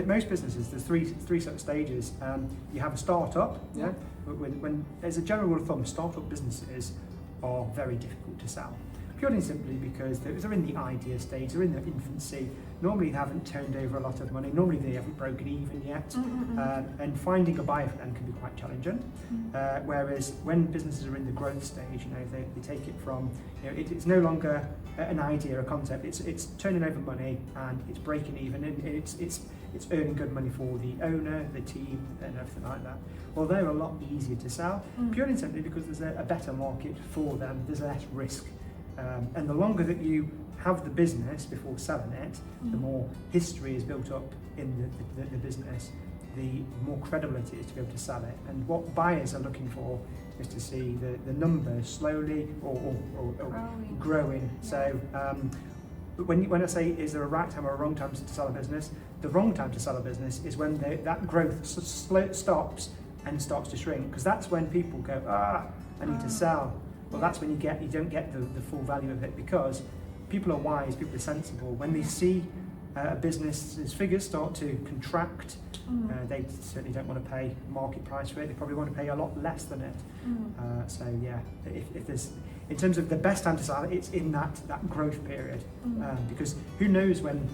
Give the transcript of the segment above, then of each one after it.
most businesses, there's three sort of stages. You have a startup. Yeah. When there's a general rule of thumb, startup businesses are very difficult to sell. Purely and simply because they're in the idea stage, they're in their infancy. Normally they haven't turned over a lot of money. Normally they haven't broken even yet. And finding a buyer for them can be quite challenging. Whereas when businesses are in the growth stage, they take it from, it's no longer an idea, a concept. It's turning over money and it's breaking even, and it's earning good money for the owner, the team, and everything like that. Well, they're a lot easier to sell, purely and simply because there's a better market for them. There's less risk. And the longer that you have the business before selling it, the more history is built up in the business, the more credible it is to be able to sell it. And what buyers are looking for is to see the numbers slowly or growing. Yeah. So when I say is there a right time or a wrong time to sell a business, the wrong time to sell a business is when that growth stops and starts to shrink, because that's when people go, I need to sell. Well, that's when you don't get the full value of it, because people are wise, people are sensible. When they see a business's figures start to contract, they certainly don't want to pay market price for it. They probably want to pay a lot less than it. So yeah, if there's, in terms of the best time to sell it, it's in that growth period, because who knows when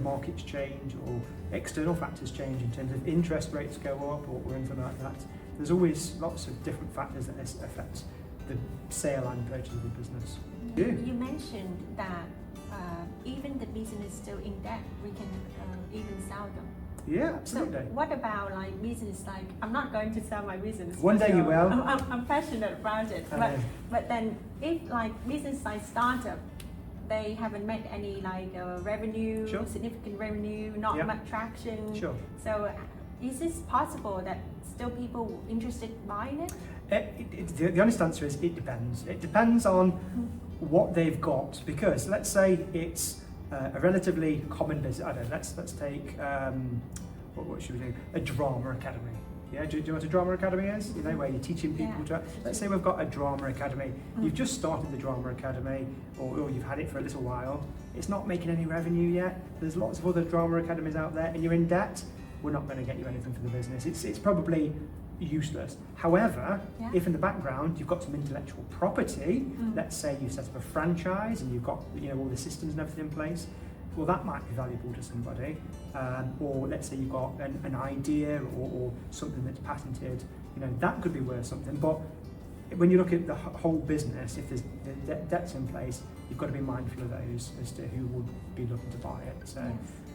markets change or external factors change in terms of interest rates go up or anything like that. There's always lots of different factors that affect the sale and purchase of the business. You mentioned that even the business is still in debt, we can even sell them. Yeah, absolutely. So what about like business? Like, I'm not going to sell my business. One day you will. I'm passionate about it. But then if like business like startup, they haven't made any like revenue, significant revenue, not much traction. Sure. So is this possible that still people interested buying it? The honest answer is it depends. It depends on what they've got, because let's say it's a relatively common business. I don't know, let's take what should we do? A drama academy. Yeah, do you know what a drama academy is? Where you're teaching people to. Let's say we've got a drama academy. You've just started the drama academy, or you've had it for a little while. It's not making any revenue yet. There's lots of other drama academies out there, and you're in debt. We're not going to get you anything for the business. It's probably useless. However, if in the background you've got some intellectual property, let's say you set up a franchise and you've got all the systems and everything in place, well, that might be valuable to somebody. Or let's say you've got an idea or something that's patented, that could be worth something. But when you look at the whole business, if there's debts in place, you've got to be mindful of those as to who would be looking to buy it. So,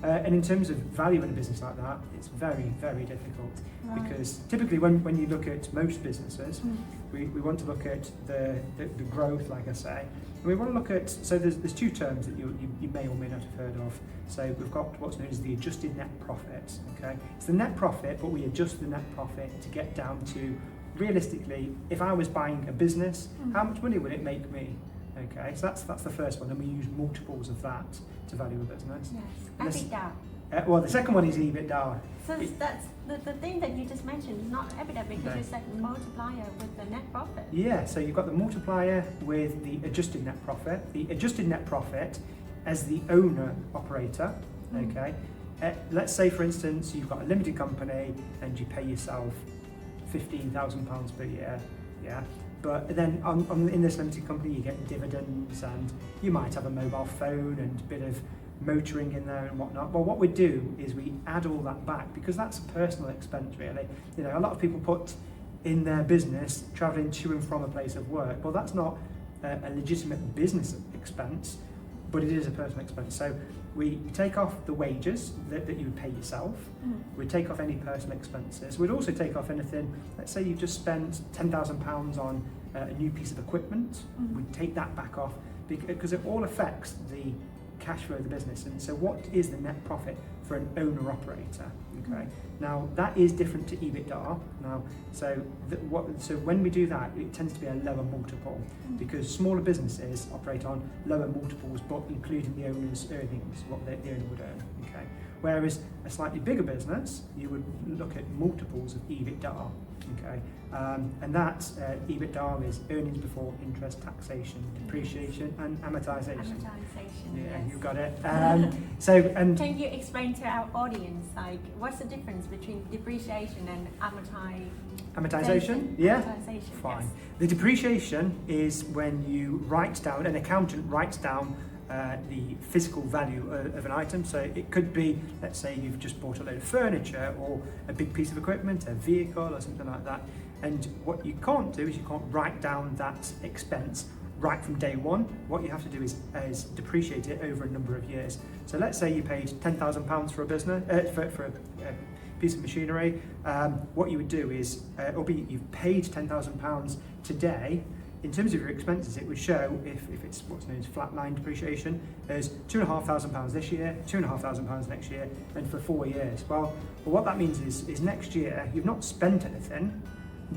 and in terms of value in a business like that, it's very, very difficult, because typically when you look at most businesses, we want to look at the growth, like I say, and we want to look at, so there's two terms that you may or may not have heard of. So we've got what's known as the adjusted net profit. Okay, it's the net profit, but we adjust the net profit to get down to, realistically, if I was buying a business, how much money would it make me? Okay, so that's the first one, and we use multiples of that to value a business. Yes, EBITDA. Well, the second one is EBITDA. So that's the thing that you just mentioned is not EBITDA, because you said multiplier with the net profit. Yeah, so you've got the multiplier with the adjusted net profit. The adjusted net profit as the owner operator. Okay, let's say for instance you've got a limited company and you pay yourself £15,000 per year. Yeah. But then in this limited company you get dividends, and you might have a mobile phone and a bit of motoring in there and whatnot. Well, what we do is we add all that back, because that's a personal expense really. A lot of people put in their business travelling to and from a place of work. Well, that's not a legitimate business expense, but it is a personal expense. So we take off the wages that you would pay yourself. We take off any personal expenses. We'd also take off anything, let's say you've just spent £10,000 on a new piece of equipment. We'd take that back off, because it all affects the cash flow of the business. And so what is the net profit for an owner operator? Okay. Now that is different to EBITDA. Now, so when we do that, it tends to be a lower multiple, because smaller businesses operate on lower multiples, but including the owner's earnings, what the owner would earn. Okay. Whereas a slightly bigger business, you would look at multiples of EBITDA. Okay, and that EBITDA is earnings before interest, taxation, depreciation, and amortization. Yeah, yes. you got it. And can you explain to our audience, like, what's the difference between depreciation and amortization? Yeah, amortization, fine. yes. The depreciation is when you write down, an accountant writes down the physical value of an item. So it could be, let's say you've just bought a load of furniture or a big piece of equipment, a vehicle or something like that. And what you can't do is you can't write down that expense right from day one. What you have to do is depreciate it over a number of years. So let's say you paid £10,000 for a business, for a piece of machinery. What you would do is, you've paid £10,000 today. In terms of your expenses, it would show, if it's what's known as flatline depreciation, as £2,500 this year, £2,500 next year, and for 4 years. Well, what that means is next year you've not spent anything,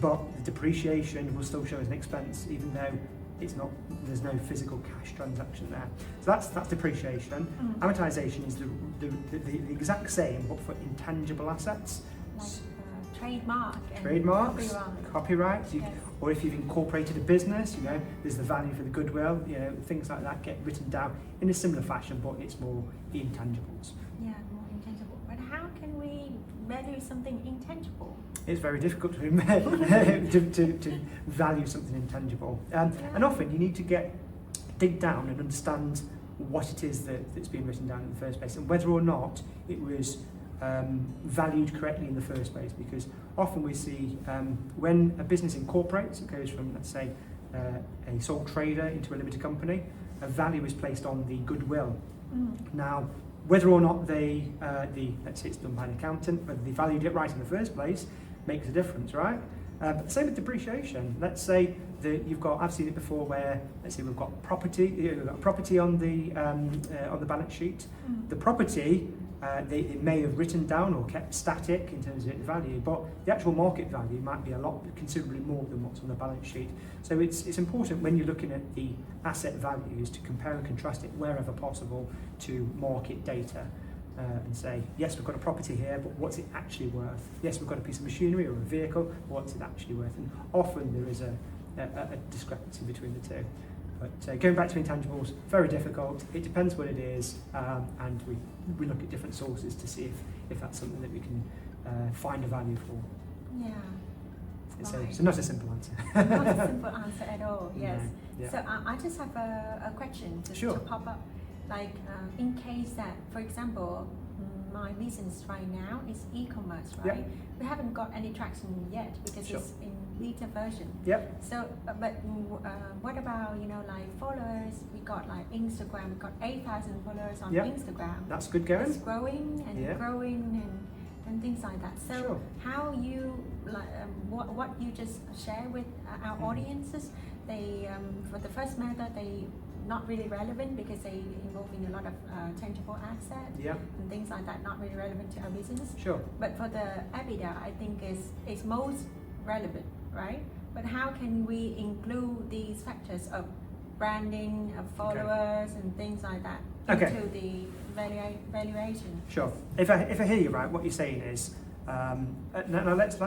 but the depreciation will still show as an expense, even though there's no physical cash transaction there. So that's depreciation. Amortization is the exact same, but for intangible assets. Like trademark and trademarks, copyrights, yes. Or if you've incorporated a business, there's the value for the goodwill, things like that get written down in a similar fashion, but it's more intangibles. Yeah, more intangible. But how can we value something intangible? It's very difficult to value something intangible. And often you need to dig down and understand what it is that's been written down in the first place, and whether or not it was valued correctly in the first place, because often we see when a business incorporates, it goes from, let's say, a sole trader into a limited company, a value is placed on the goodwill. Now, whether or not let's say it's done by an accountant, whether they valued it right in the first place, makes a difference, right? But same with depreciation. Let's say that I've seen it before where, let's say we've got property on the balance sheet. The property, they may have written down or kept static in terms of its value, but the actual market value might be considerably more than what's on the balance sheet. So it's important when you're looking at the asset values to compare and contrast it wherever possible to market data. And say, yes, we've got a property here, but what's it actually worth? Yes, we've got a piece of machinery or a vehicle, what's it actually worth? And often there is a discrepancy between the two. But going back to intangibles, very difficult. It depends what it is, and we look at different sources to see if that's something that we can find a value for. Yeah. So not a simple answer. Not a simple answer at all, yes. No, yeah. So I just have a question to pop up. Like in case that, for example, my business right now is e-commerce, right? Yep. We haven't got any traction yet because it's in beta version. Yep. So, but what about like followers? We got like Instagram. We got 8,000 followers on Instagram. That's good going. It's growing and growing and things like that. So how you like what you just share with our audiences? They for the first method they not really relevant because they involve in a lot of tangible assets and things like that, not really relevant to our business. Sure. But for the EBITDA, I think is most relevant, right? But how can we include these factors of branding, of followers and things like that into the valuation? Sure. If I hear you right, what you're saying is, now let's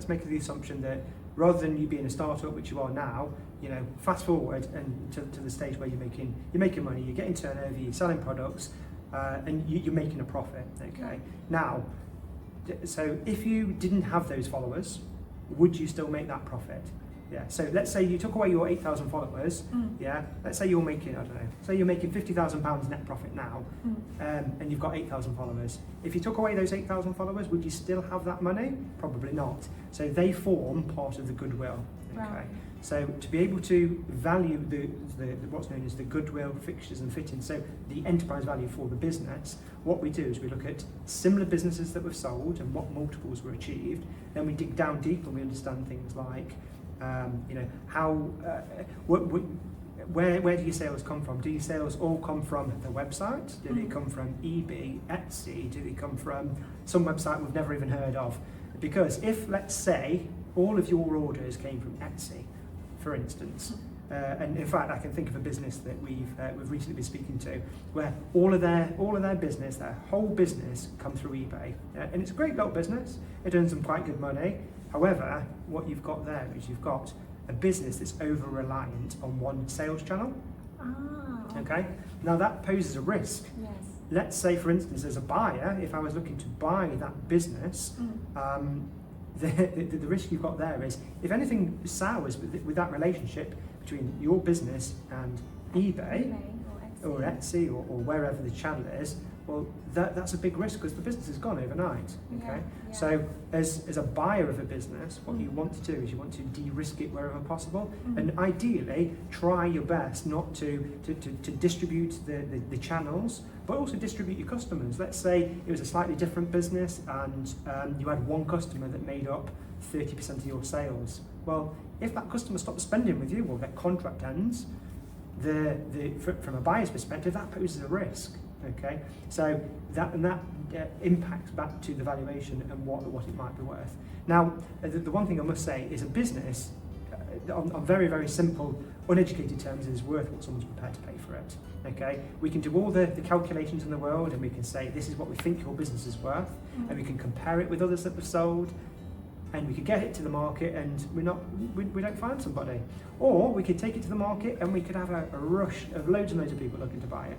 make the assumption that rather than you being a startup, which you are now, fast forward and to the stage where you're making money, you're getting turnover, you're selling products, and you're making a profit. Okay. Now, so if you didn't have those followers, would you still make that profit? Yeah. So let's say you took away your 8,000 followers. Yeah. Let's say you're making, say you're making £50,000 net profit now, and you've got 8,000 followers. If you took away those 8,000 followers, would you still have that money? Probably not. So they form part of the goodwill. Okay. Right. So to be able to value the what's known as the goodwill, fixtures and fittings, so the enterprise value for the business, what we do is we look at similar businesses that we've sold and what multiples were achieved. Then we dig down deep and we understand things like, where do your sales come from? Do your sales all come from the website? Do they come from eBay, Etsy? Do they come from some website we've never even heard of? Because if, let's say, all of your orders came from Etsy, for instance, and in fact I can think of a business that we've recently been speaking to where all of their business, their whole business, come through eBay, and it's a great little business. It earns them quite good money. However, what you've got there is you've got a business that's over-reliant on one sales channel. Okay? Now that poses a risk. Yes. Let's say, for instance, as a buyer, if I was looking to buy that business, the risk you've got there is, if anything sours with that relationship between your business and eBay or Etsy or wherever the channel is, well, that's a big risk because the business is gone overnight. Okay, so as a buyer of a business, what you want to do is you want to de-risk it wherever possible, and ideally try your best not to distribute the channels, but also distribute your customers. Let's say it was a slightly different business and you had one customer that made up 30% of your sales. Well, if that customer stops spending with you, well, their contract ends. From a buyer's perspective, that poses a risk. Okay, so that impacts back to the valuation and what it might be worth. Now, the one thing I must say is a business, on very, very simple, uneducated terms, is worth what someone's prepared to pay for it. Okay, we can do all the calculations in the world, and we can say this is what we think your business is worth, and we can compare it with others that have sold, and we could get it to the market, and we don't find somebody, or we could take it to the market, and we could have a rush of loads and loads of people looking to buy it,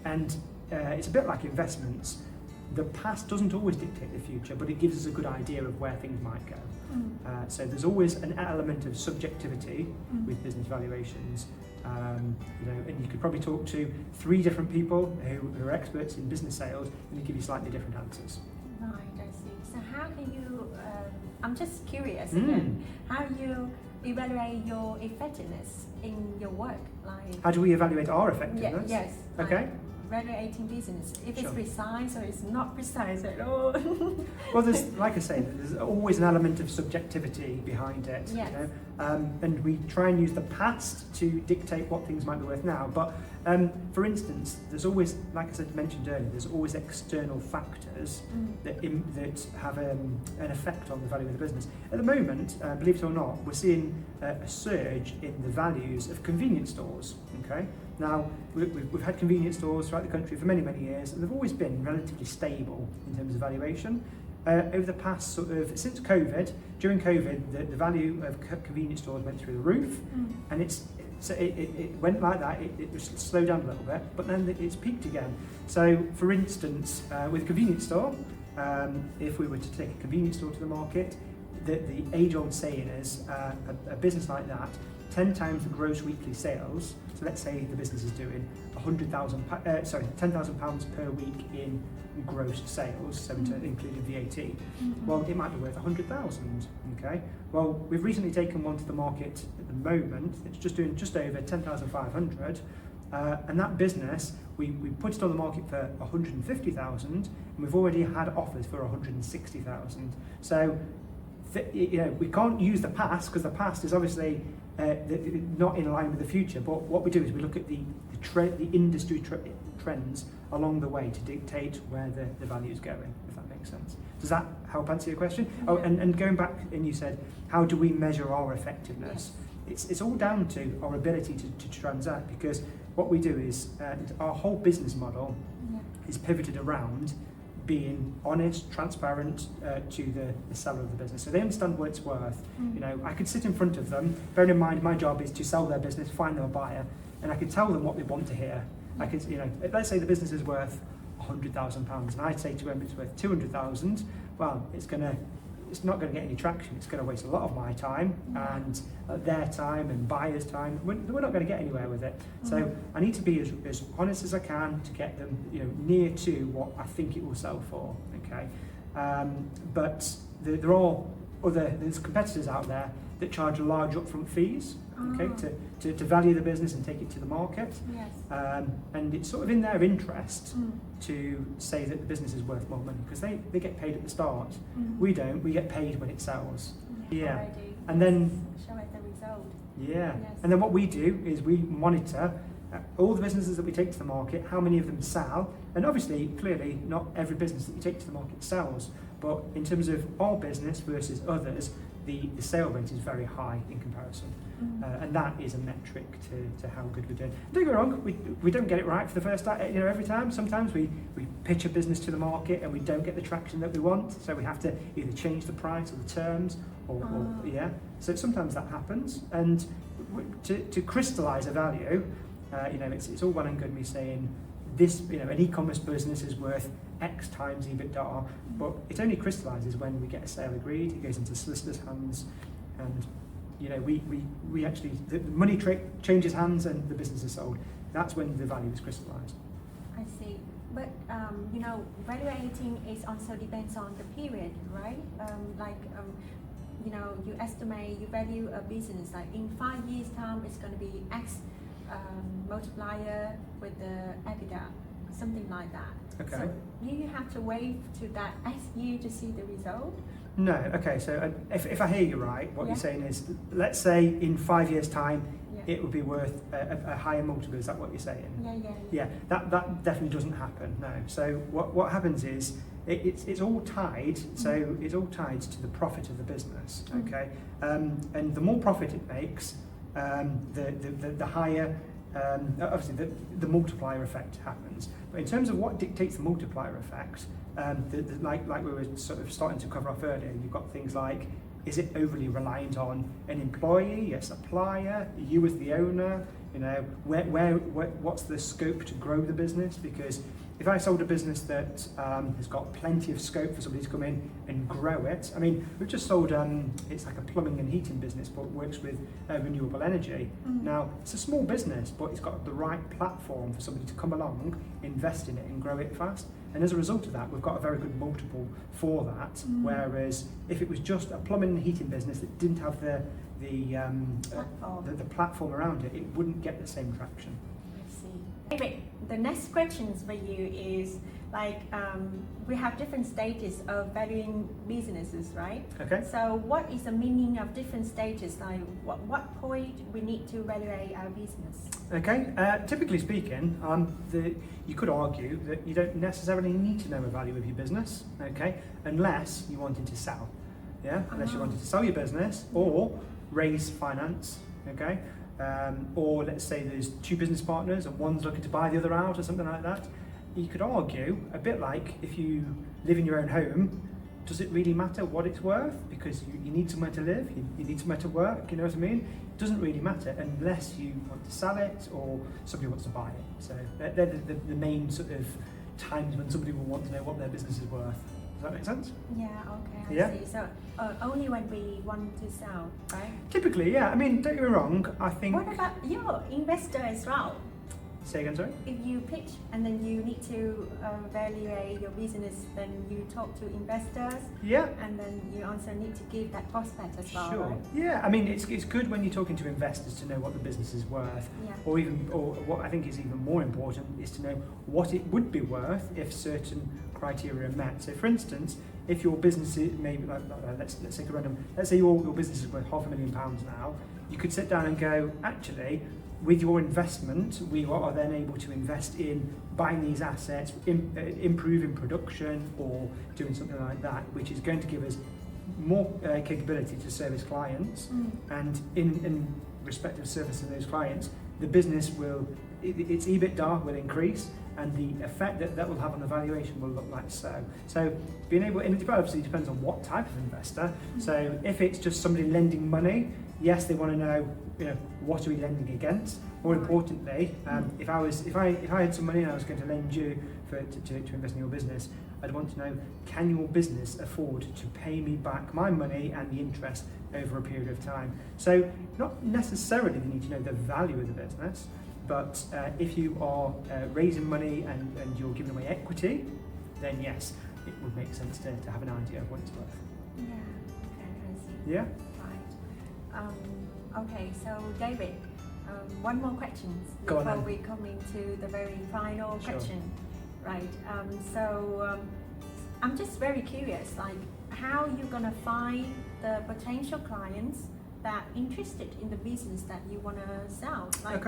and it's a bit like investments. The past doesn't always dictate the future, but it gives us a good idea of where things might go. So there's always an element of subjectivity with business valuations. And you could probably talk to 3 different people who are experts in business sales, and they give you slightly different answers. Right, I see. So how can you, I'm just curious again, how you evaluate your effectiveness in your work? Like, how do we evaluate our effectiveness? Yes. Okay. Evaluating business, if it's precise or it's not precise at all. Well, there's, like I say, there's always an element of subjectivity behind it. Yes. And we try and use the past to dictate what things might be worth now. But for instance, there's always, like I mentioned earlier, there's always external factors that have an effect on the value of the business. At the moment, believe it or not, we're seeing a surge in the values of convenience stores. Okay. Now, we've had convenience stores throughout the country for many, many years, and they've always been relatively stable in terms of valuation. Over the past since COVID, during COVID, the value of convenience stores went through the roof, and it went like that. It slowed down a little bit, but then it's peaked again. So, for instance, with a convenience store, if we were to take a convenience store to the market, the age-old saying is a business like that, 10 times the gross weekly sales. So let's say the business is doing £10,000 per week in gross sales, so including VAT. Well, it might be worth 100,000. Okay. Well, we've recently taken one to the market at the moment. It's just doing just over 10,500, and that business we put it on the market for 150,000, and we've already had offers for 160,000. So we can't use the past because the past is obviously not in line with the future, but what we do is we look at the industry trends along the way to dictate where the value is going, if that makes sense. Does that help answer your question? Yeah. Oh, and going back, and you said, how do we measure our effectiveness? Yes. It's all down to our ability to transact, because what we do is our whole business model is pivoted around being honest, transparent to the seller of the business, so they understand what it's worth. I could sit in front of them, bearing in mind my job is to sell their business, find them a buyer, and I could tell them what they want to hear. I could, let's say the business is worth £100,000, and I say to them it's worth 200,000. Well, it's not going to get any traction. It's going to waste a lot of my time and their time and buyers' time. We're not going to get anywhere with it. So I need to be as honest as I can to get them, near to what I think it will sell for. Okay, but there's competitors out there that charge large upfront fees. Okay, to value the business and take it to the market. Yes. And it's sort of in their interest to say that the business is worth more money, because they get paid at the start. We don't. We get paid when it sells. Yeah. Already. And then show it the result. Yeah. Yes. And then what we do is we monitor all the businesses that we take to the market, how many of them sell, and obviously, clearly, not every business that you take to the market sells. But in terms of our business versus others, the sale rate is very high in comparison. And that is a metric to how good we're doing. Don't get me wrong, we don't get it right for the first time, every time. Sometimes we pitch a business to the market and we don't get the traction that we want, so we have to either change the price or the terms, or so sometimes that happens. And to crystallise a value, it's all well and good me saying this, an e-commerce business is worth X times EBITDA, but it only crystallises when we get a sale agreed, it goes into solicitor's hands, and we actually, the money changes hands and the business is sold. That's when the value is crystallised. I see. But valuating is also depends on the period, right? You estimate, you value a business like in 5 years' time, it's going to be X multiplier with the EBITDA, something like that. Okay. So you have to wait to that X year to see the result? No. Okay. So if I hear you right, what you're saying is, let's say in 5 years' time, it would be worth a higher multiple. Is that what you're saying? Yeah. That definitely doesn't happen. No. So what happens is it's all tied. So it's all tied to the profit of the business. Okay. And the more profit it makes, the higher. Obviously, the multiplier effect happens. But in terms of what dictates the multiplier effect, like we were sort of starting to cover off earlier, you've got things like, is it overly reliant on an employee, a supplier, you as the owner? What's the scope to grow the business? Because if I sold a business that has got plenty of scope for somebody to come in and grow it, I mean, we've just sold, it's like a plumbing and heating business, but works with renewable energy. Now, it's a small business, but it's got the right platform for somebody to come along, invest in it and grow it fast. And as a result of that, we've got a very good multiple for that. Whereas if it was just a plumbing and heating business that didn't have the platform around it, it wouldn't get the same traction. I see. David, the next question for you is we have different stages of valuing businesses, right? Okay. So what is the meaning of different stages? Like what point we need to evaluate our business? Okay. Typically speaking, you could argue that you don't necessarily need to know the value of your business, okay, unless you wanted to sell. Yeah. Unless you wanted to sell your business or raise finance, okay. Or let's say there's two business partners and one's looking to buy the other out or something like that. You could argue, a bit like if you live in your own home, does it really matter what it's worth? Because you need somewhere to live, you need somewhere to work, you know what I mean? It doesn't really matter unless you want to sell it or somebody wants to buy it. So they're the main sort of times when somebody will want to know what their business is worth. Does that make sense? Yeah, okay, I see. So only when we want to sell, right? Typically, yeah. I mean, don't get me wrong, I think... What about your investor as well? Say again, sorry? If you pitch and then you need to evaluate your business, then you talk to investors. Yeah. And then you also need to give that prospect as well. Sure. Right? Yeah. I mean, it's good when you're talking to investors to know what the business is worth. Yeah. Or what I think is even more important is to know what it would be worth if certain criteria are met. So, for instance, if your business is maybe let's take a random. Let's say your business is worth £500,000 now. You could sit down and go, actually, with your investment, we are then able to invest in buying these assets, improving production, or doing something like that, which is going to give us more capability to service clients. And in respect of servicing those clients, the business its EBITDA will increase, and the effect that will have on the valuation will look like so. So being able, and it obviously depends on what type of investor. So if it's just somebody lending money, yes, they want to know, what are we lending against? More importantly, if I had some money and I was going to lend you to invest in your business, I'd want to know, can your business afford to pay me back my money and the interest over a period of time? So not necessarily you need to know the value of the business, but if you are raising money and you're giving away equity, then yes, it would make sense to have an idea of what it's worth. Yeah, okay, I see. Yeah? Right. Okay, so David, one more question before we come into the very final question. Right, I'm just very curious, like how you're gonna find the potential clients that interested in the business that you want to sell? Like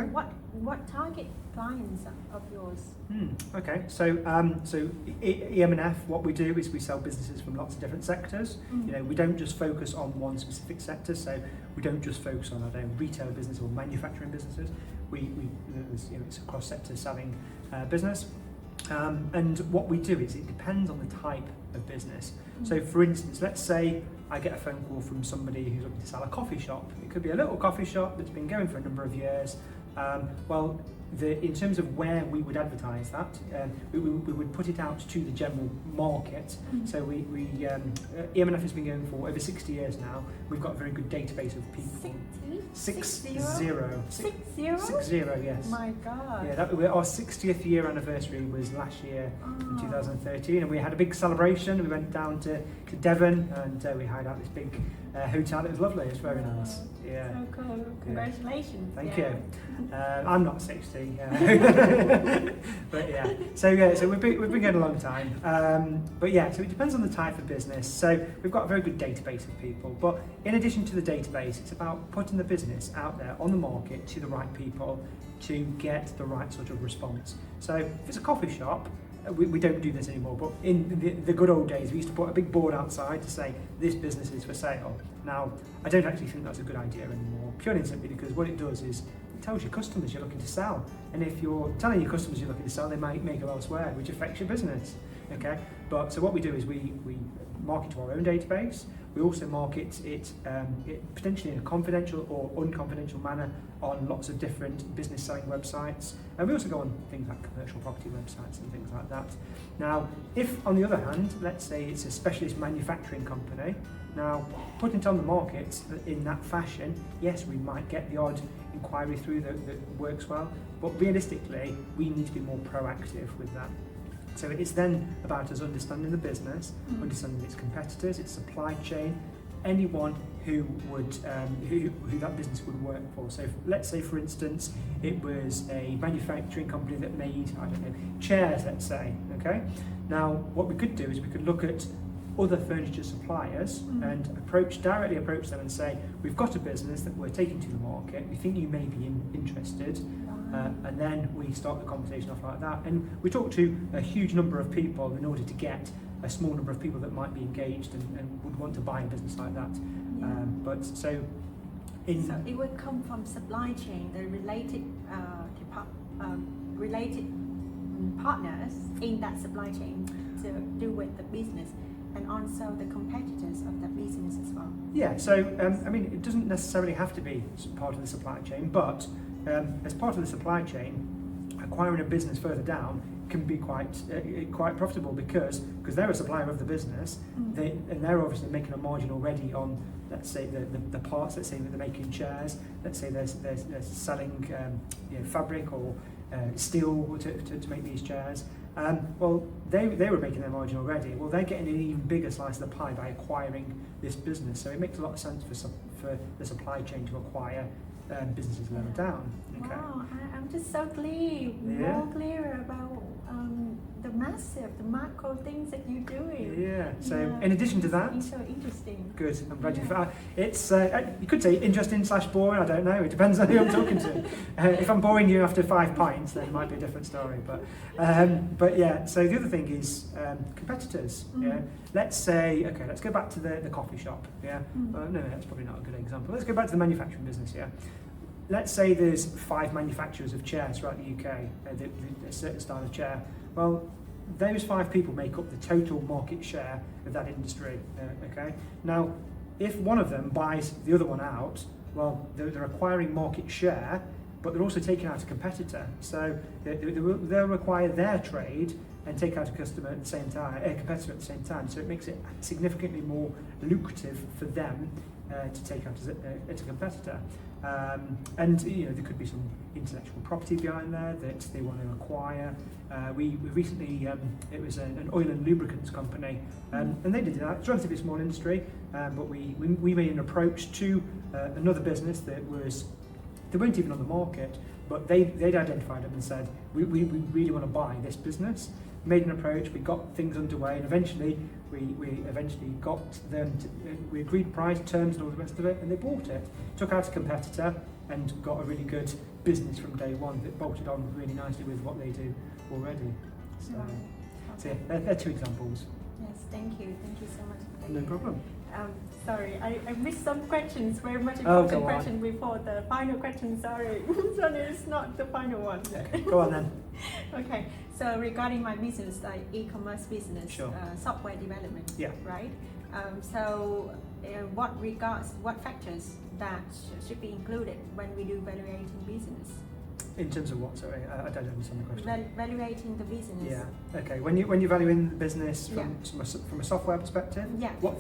what target clients of yours? Okay, so EMF, what we do is we sell businesses from lots of different sectors. You know, we don't just focus on one specific sector. So we don't just focus on retail business or manufacturing businesses. It's a cross-sector selling business. And what we do is it depends on the type of business. So for instance, let's say I get a phone call from somebody who's looking to sell a coffee shop. It could be a little coffee shop that's been going for a number of years. In terms of where we would advertise that, we would put it out to the general market. So EMF has been going for over 60 years now. We've got a very good database of people. 60, yes. My God. Yeah, our 60th year anniversary was last year in 2013, and we had a big celebration. We went down to Devon and we hired out this big hotel. It was lovely. It was very nice. Yeah. So cool. Congratulations. Thank you. I'm not 60. But yeah. So we've been going a long time. So it depends on the type of business. So we've got a very good database of people. But in addition to the database, it's about putting the business out there on the market to the right people to get the right sort of response. So if it's a coffee shop, we don't do this anymore, but in the good old days we used to put a big board outside to say this business is for sale. Now I don't actually think that's a good idea anymore, purely and simply because what it does is it tells your customers you're looking to sell, and if you're telling your customers you're looking to sell, they might go elsewhere, which affects your business. Okay, but so what we do is we market to our own database. We also market it potentially in a confidential or unconfidential manner on lots of different business selling websites. And we also go on things like commercial property websites and things like that. Now, if on the other hand, let's say it's a specialist manufacturing company, now putting it on the market in that fashion, yes, we might get the odd inquiry through that works well, but realistically, we need to be more proactive with that. So it's then about us understanding the business, understanding its competitors, its supply chain, anyone who that business would work for. So let's say, for instance, it was a manufacturing company that made, I don't know, chairs, let's say, okay? Now, what we could do is we could look at other furniture suppliers and directly approach them and say, we've got a business that we're taking to the market, we think you may be interested. And then we start the conversation off like that, and we talk to a huge number of people in order to get a small number of people that might be engaged and would want to buy a business like that. So it would come from supply chain, the related partners in that supply chain to do with the business, and also the competitors of that business as well. Yeah, so it doesn't necessarily have to be part of the supply chain, but as part of the supply chain, acquiring a business further down can be quite profitable because they're a supplier of the business, and they're obviously making a margin already on, let's say, the parts. Let's say that they're making chairs. Let's say they're selling fabric or steel to make these chairs. They were making their margin already. Well, they're getting an even bigger slice of the pie by acquiring this business. So it makes a lot of sense for the supply chain to acquire businesses lower down. Okay. Wow, I'm just so more clear about the macro things that you're doing. Yeah. So in addition to that, it's so interesting. Good. I'm glad you found it's. You could say interesting / boring. I don't know. It depends on who I'm talking to. If I'm boring you after 5 pints, then it might be a different story. But yeah. So the other thing is competitors. Yeah. Let's say let's go back to the coffee shop. Yeah. No, that's probably not a good example. Let's go back to the manufacturing business. Yeah. Let's say there's 5 manufacturers of chairs throughout the UK, a certain style of chair. Well, those 5 people make up the total market share of that industry. Okay. Now, if one of them buys the other one out, well, they're acquiring market share, but they're also taking out a competitor. So they'll require their trade and take out a customer at the same time, a competitor at the same time. So it makes it significantly more lucrative for them to take out as a competitor. And there could be some intellectual property behind there that they want to acquire. We recently, it was an oil and lubricants company, and they did that. It's a relatively small industry, but we made an approach to another business they weren't even on the market, but they'd identified them and said, we really want to buy this business. made an approach, we got things underway, and eventually we eventually got them to, we agreed price, terms and all the rest of it, and they bought it. Took out a competitor and got a really good business from day one that bolted on really nicely with what they do already. So, so yeah, they're two examples. Yes, thank you so much. No problem. Sorry, I missed some questions, very much important question before the final question, sorry. So it's not the final one. Okay, go on then. Okay, so regarding my business, like e-commerce business, sure. Software development, yeah. right? So what factors that should be included when we do evaluating business? In terms of what? Sorry, I don't understand the question. Evaluating the business. Yeah. Okay. When you're valuing the business from a software perspective. Yeah. What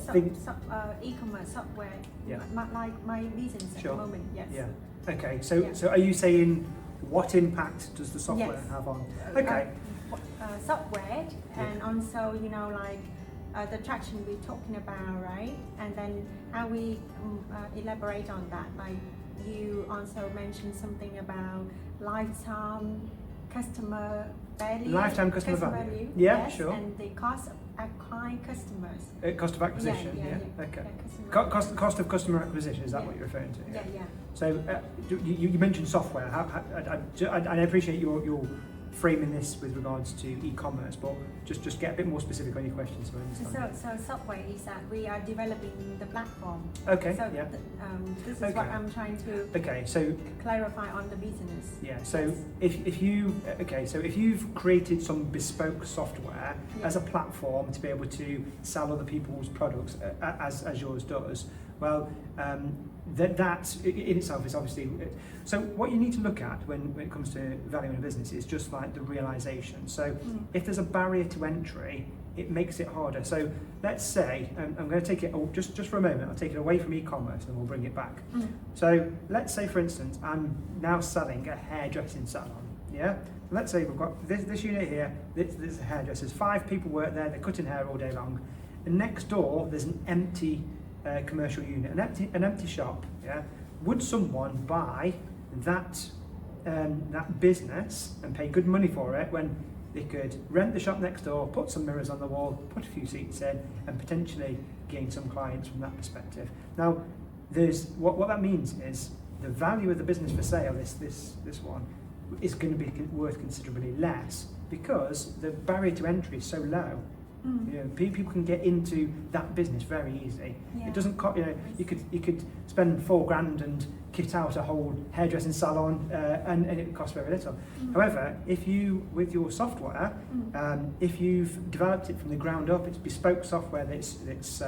e-commerce software. Yeah. Like my business at the moment. Yes. Yeah. Okay. So are you saying what impact does the software have on? Okay. Software and also like the traction we're talking about, right? And then how we elaborate on that. Like you also mentioned something about lifetime customer value. Lifetime customer value. Yeah, yes, sure. And the cost of acquiring customers. Cost of acquisition. Yeah. Okay. Cost of customer acquisition. Is that what you're referring to? Yeah. So you mentioned software. I appreciate your framing this with regards to e-commerce, but just get a bit more specific on your question so I understand. So software is that we are developing the platform. Okay. So this is what I'm trying to clarify on the business. Yeah. So if you've created some bespoke software as a platform to be able to sell other people's products as yours does, well, that in itself is obviously. So what you need to look at when it comes to valuing a business is just like the realization. So if there's a barrier to entry, it makes it harder. So let's say, I'm going to take it just for a moment. I'll take it away from e-commerce and we'll bring it back. So let's say, for instance, I'm now selling a hairdressing salon. Yeah. Let's say we've got this unit here. This is hairdressers. 5 people work there. They're cutting hair all day long. And next door, there's an empty commercial unit, an empty shop. Yeah. Would someone buy that business and pay good money for it when they could rent the shop next door, put some mirrors on the wall, put a few seats in, and potentially gain some clients from that perspective? Now, there's what that means is the value of the business for sale. This one is going to be worth considerably less because the barrier to entry is so low. You know, people can get into that business very easy. Yeah. It doesn't cost. You could spend $4,000 and kit out a whole hairdressing salon, and it costs very little. However, if you with your software, if you've developed it from the ground up, it's bespoke software that's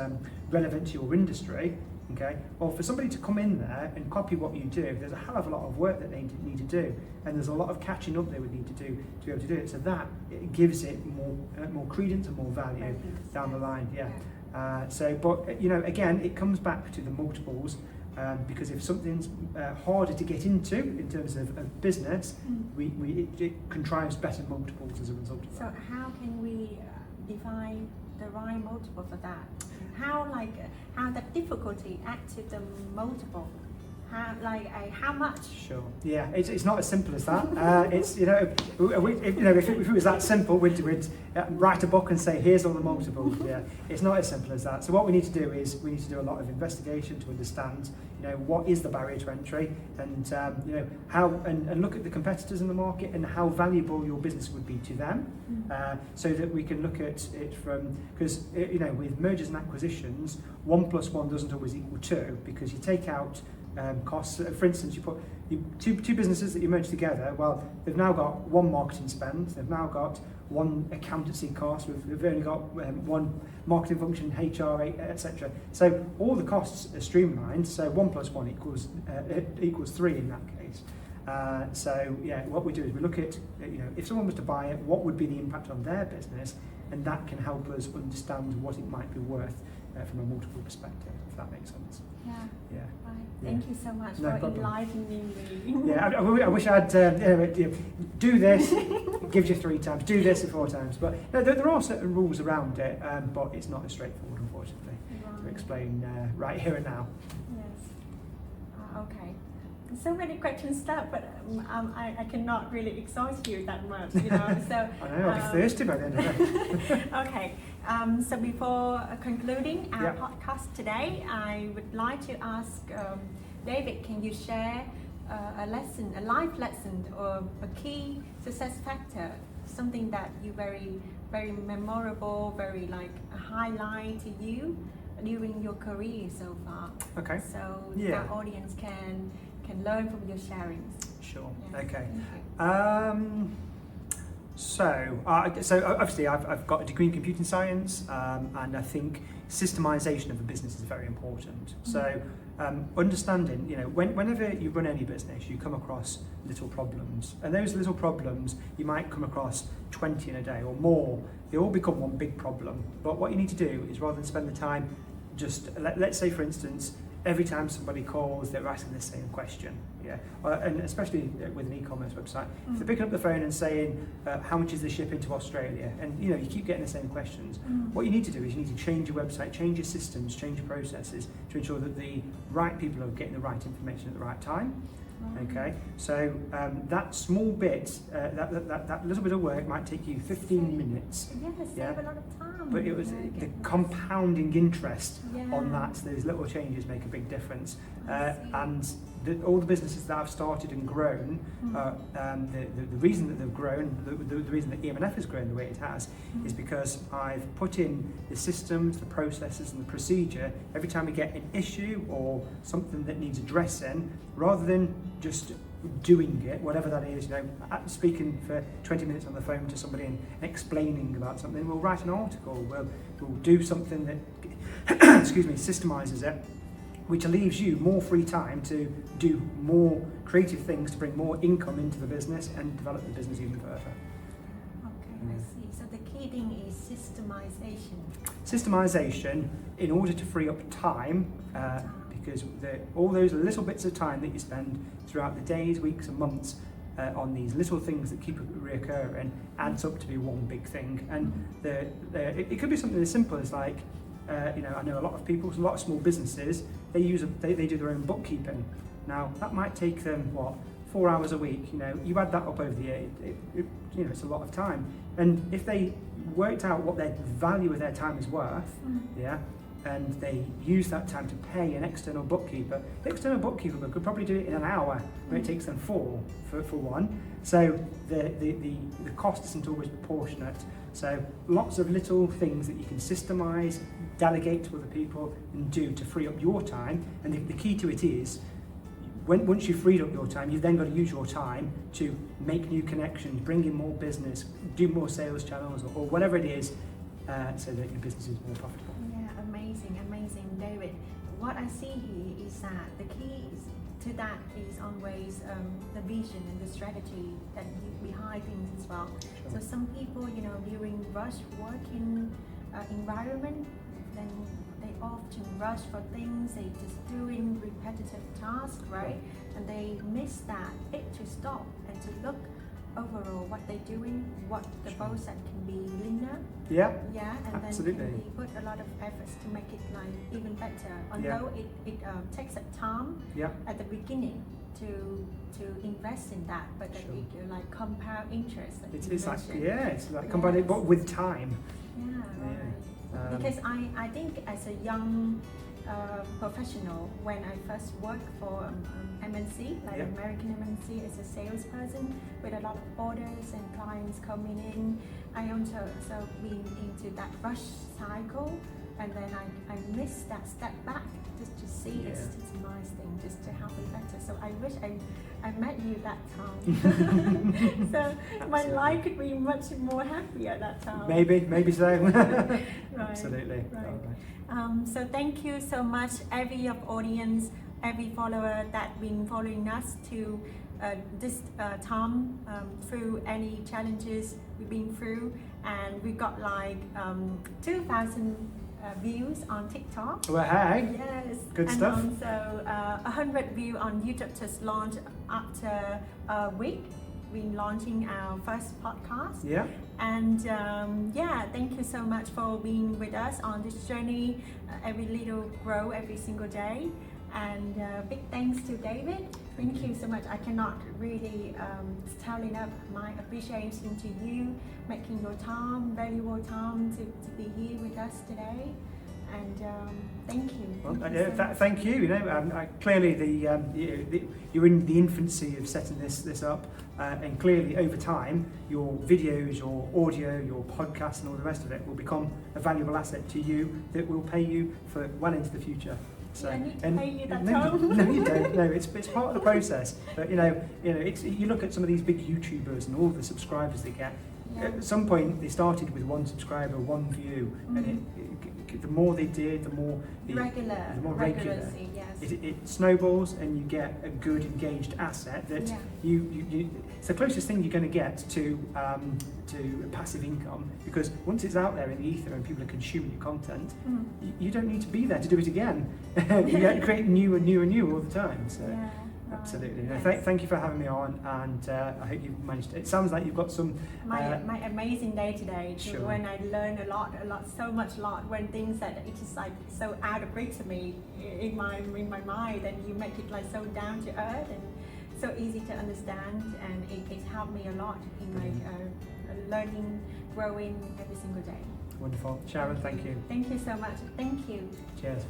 relevant to your industry. Okay, or for somebody to come in there and copy what you do, there's a hell of a lot of work that they need to do, and there's a lot of catching up they would need to do to be able to do it. So that it gives it more credence and more value down the line. Yeah. But again, it comes back to the multiples, because if something's harder to get into in terms of business, it contrives better multiples as a result of that. So how can we define the right multiple for that? How the difficulty add to the multiple? How much? Sure. Yeah, it's not as simple as that. It's if it was that simple, we'd write a book and say here's all the multiples. Yeah, it's not as simple as that. So what we need to do is we need to do a lot of investigation to understand what is the barrier to entry, and how and look at the competitors in the market and how valuable your business would be to them, so that we can look at it from, because with mergers and acquisitions, 1 + 1 doesn't always equal 2, because you take out costs. For instance, you put two businesses that you merge together. Well, they've now got 1 marketing spend. They've now got 1 accountancy cost. We've only got 1 marketing function, HR, etc. So all the costs are streamlined. So 1 + 1 equals 3 in that case. So yeah, what we do is we look at if someone was to buy it, what would be the impact on their business, and that can help us understand what it might be worth from a multiple perspective, if that makes sense. Yeah. Yeah. Right. Thank you so much for enlightening me. Yeah, I wish I'd do this. It gives you 3 times. Do this 4 times. But no, there are certain rules around it, but it's not as straightforward, unfortunately, to explain right here and now. Yes. Okay. So many questions left, but I cannot really exhaust you that much, you know. So I know, I'll be thirsty by the end of the day. Okay, so before concluding our podcast today, I would like to ask David, can you share a lesson, a life lesson, or a key success factor, something that you very memorable, very like a highlight to you during your career so far? Okay. So Yeah. our audience can learn from your sharings. Sure. Yes. Okay. So obviously I've got a degree in computing science, and I think systemization of a business is very important. So understanding, you know, whenever you run any business, you come across little problems, and those little problems you might come across 20 in a day or more. They all become one big problem. But what you need to do is, rather than spend the time, just let's say for instance, every time somebody calls, they're asking the same question, yeah. And especially with an e-commerce website, if they're picking up the phone and saying, "How much is the shipping to Australia?" and you know, you keep getting the same questions. What you need to do is you need to change your website, change your systems, change your processes to ensure that the right people are getting the right information at the right time. Okay, so that small bit, that little bit of work might take you 15 minutes. Yes, save a lot of time. But it was the compounding interest on that, those little changes make a big difference. And all the businesses that I've started and grown, the reason that they've grown, the reason that EMF has grown the way it has, is because I've put in the systems, the processes and the procedure every time we get an issue or something that needs addressing, rather than just doing it, whatever that is, you know, speaking for 20 minutes on the phone to somebody and explaining about something. We'll write an article, we'll do something that excuse me, systemizes it, which leaves you more free time to do more creative things to bring more income into the business and develop the business even further. Okay, I see. So the key thing is systemization. Systemization in order to free up time, because all those little bits of time that you spend throughout the days, weeks and months on these little things that keep reoccurring adds up to be one big thing. And it could be something as simple as like, you know, I know a lot of people, a lot of small businesses, they do their own bookkeeping. Now that might take them 4 hours a week. You know, you add that up over the year, you know, it's a lot of time. And if they worked out what their value of their time is worth, yeah, and they use that time to pay an external bookkeeper, the external bookkeeper could probably do it in an hour, where it takes them 4 for one. So the cost isn't always proportionate. So lots of little things that you can systemize, delegate to other people and do to free up your time. And the key to it is, once you've freed up your time, you've then got to use your time to make new connections, bring in more business, do more sales channels or whatever it is, so that your business is more profitable. Yeah, amazing, David. What I see here is that the key to that is always the vision and the strategy that behind things as well. Sure. So some people, you know, during rush working environment, then they often rush for things, they just doing repetitive tasks, right? And they miss that bit to stop and to look overall what they're doing, what the process can be leaner. Yeah. Yeah, and absolutely. then can be put a lot of efforts to make it like even better. Although it takes a time at the beginning to invest in that, but then it like compound interest. It's like compounded, but with time. Yeah, right. Because I think as a young professional, when I first worked for MNC, like American MNC, as a salesperson with a lot of orders and clients coming in, I also been into that rush cycle, and then I missed that step back just to see it's my thing, just to help me better. So I wish I met you that time. So my life could be much more happy at that time. Maybe so. Right. Absolutely. Right. So thank you so much, every audience, every follower that been following us to this time through any challenges we've been through, and we got like 2,000 views on TikTok. Well, hey. Yes. Good stuff. And also 100 views on YouTube just launched after a week. Been launching our first podcast. Yeah. And thank you so much for being with us on this journey. Every little grow every single day. And big thanks to David. Thank you so much. I cannot really tell enough my appreciation to you, making your time, valuable time to be here with us today. And thank you. Thank you. You know, clearly you're in the infancy of setting this up, and clearly over time, your videos, your audio, your podcast, and all the rest of it will become a valuable asset to you that will pay you for well into the future. So, I need to pay you that no, time. no, you don't. No, it's part of the process. But you look at some of these big YouTubers and all the subscribers they get. Yeah. At some point, they started with 1 subscriber, 1 view, and the more they did, the more regular. Yes. It snowballs, and you get a good engaged asset that you it's the closest thing you're going to get to passive income, because once it's out there in the ether and people are consuming your content, you don't need to be there to do it again. You get to create new and new and new all the time. So. Yeah. Absolutely. Yes. No, thank you for having me on, and I hope you've managed. It sounds like you've got some. My amazing day today. Sure. When I learned a lot, so much when things that it is like so out of reach to me in my mind, and you make it like so down to earth and so easy to understand, and it helped me a lot in my learning, growing every single day. Wonderful, Sharon. Thank you. Thank you so much. Thank you. Cheers.